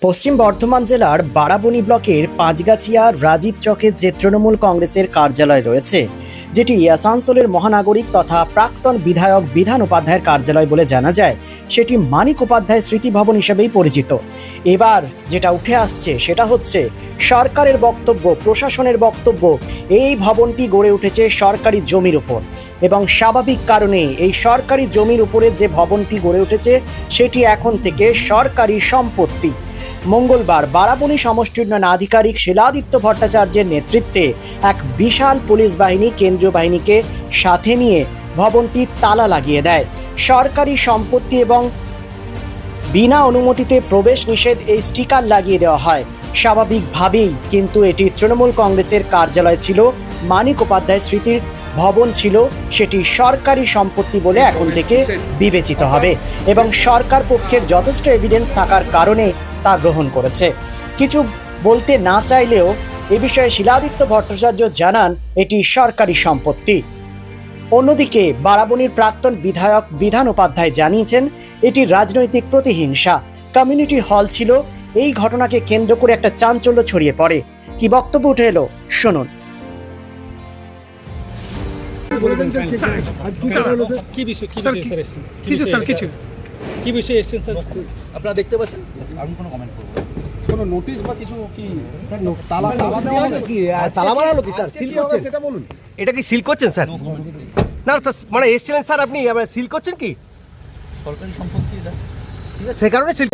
পশ্চিম বর্ধমান জেলার বারাবণী ব্লকের পাঁচগাছিয়া রাজীব চকে যে তৃণমূল কংগ্রেসের কার্যালয় রয়েছে, যেটি আসানসোলের মহানাগরিক তথা প্রাক্তন বিধায়ক বিধান উপাধ্যায়ের কার্যালয় বলে জানা যায়, সেটি মানিক উপাধ্যায় স্মৃতি ভবন হিসেবেই পরিচিত। এবার যেটা উঠে আসছে সেটা হচ্ছে সরকারের বক্তব্য, প্রশাসনের বক্তব্য, এই ভবনটি গড়ে উঠেছে সরকারি জমির উপর এবং স্বাভাবিক কারণে এই সরকারি জমির উপরে যে ভবনটি গড়ে উঠেছে সেটি এখন থেকে সরকারি সম্পত্তি। মঙ্গলবার বারাবণী সমষ্টি উন্নয়ন আধিকারিক শিলাদিত্য ভট্টাচার্যের নেতৃত্বে এক বিশাল পুলিশ বাহিনী কেন্দ্রীয় বাহিনীকে সাথে নিয়ে ভবনটি তালা লাগিয়ে দেয়। সরকারি সম্পত্তি এবং বিনা অনুমতিতে প্রবেশ নিষেধ এই স্টিকার লাগিয়ে দেওয়া হয়। স্বাভাবিকভাবেই কিন্তু এটি তৃণমূল কংগ্রেসের কার্যালয় ছিল, মানিক উপাধ্যায় স্মৃতির ভবন ছিল, সেটি সরকারি সম্পত্তি বলে এখন থেকে বিবেচিত হবে এবং সরকার পক্ষের যথেষ্ট এভিডেন্স থাকার কারণে তা গ্রহণ করেছে। কিছু বলতে না চাইলেও এ বিষয়ে শিলাদিত্য ভট্টাচার্য জানান এটি সরকারি সম্পত্তি। অন্যদিকে বারাবণীর প্রাক্তন বিধায়ক বিধান উপাধ্যায় জানিয়েছেন এটি রাজনৈতিক প্রতিহিংসা। কমিউনিটি হল ছিল, এই ঘটনাকে কেন্দ্র করে একটা চাঞ্চল্য ছড়িয়ে পড়ে। কি বক্তব্য উঠে এলো শুনুন। আপনারা দেখতে পাচ্ছেন, আমি কোনো কমেন্ট করব না। কোনো নোটিশ বা কিছু কি স্যার? তালা দেওয়া হবে কি? তালা মারালো কি স্যার? সিল করছেন সেটা বলুন। এটা কি সিল করছেন স্যার? না মানে এসেছিলেন স্যার, আপনি সিল করছেন কি? সরকারি সম্পত্তি এটা, সে কারণে সিল।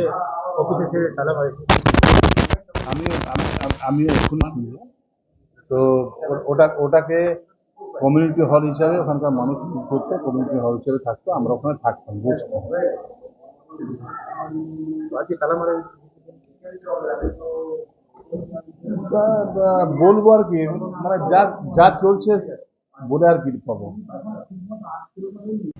আমি এখন তো ওটাকে কমিউনিটি হল হিসাবে ওখানকার মানুষ করতো, কমিউনিটি হল হিসেবে থাকতো, আমরা ওখানে থাকতাম, বুঝতাম। বলবো আর কি, মানে যা চলছে বলে আর কি পাবো।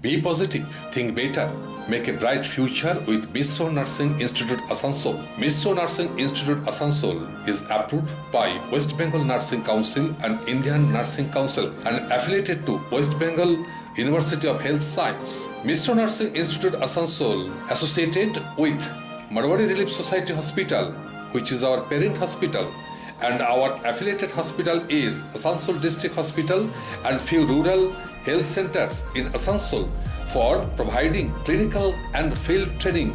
Be positive, think better, make a bright future with Missio Nursing Institute Asansol. Missio Nursing Institute Asansol is approved by West Bengal Nursing Council and Indian Nursing Council and affiliated to West Bengal University of Health Science. Missio Nursing Institute Asansol associated with Marwari Relief Society Hospital, which is our parent hospital, and our affiliated hospital is Asansol District Hospital and few rural health centers in Asansol for providing clinical and field training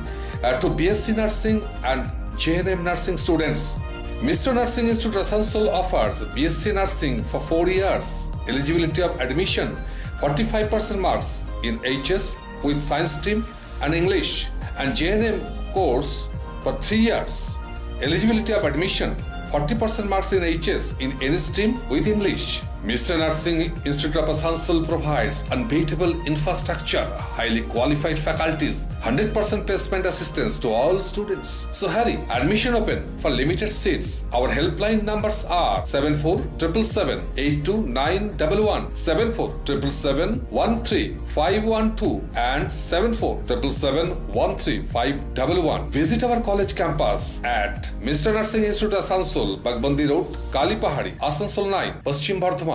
to BSc Nursing and JNM Nursing students. Missio Nursing Institute Asansol offers BSc Nursing for 4 years, eligibility of admission 45% marks in HS with science stream and English, and JNM course for 3 years, eligibility of admission 40% marks in HS in any stream with English. Mr. Nursing Institute of Asansol provides unbeatable infrastructure, highly qualified faculties, 100% placement assistance to all students. So hurry, admission open for limited seats. Our helpline numbers are 7477782911, 7477713512 and 7477713511. Visit our college campus at Mr. Nursing Institute Asansol, Bagbandi Road, Kalipahari, Asansol 9, Paschim Bardhaman.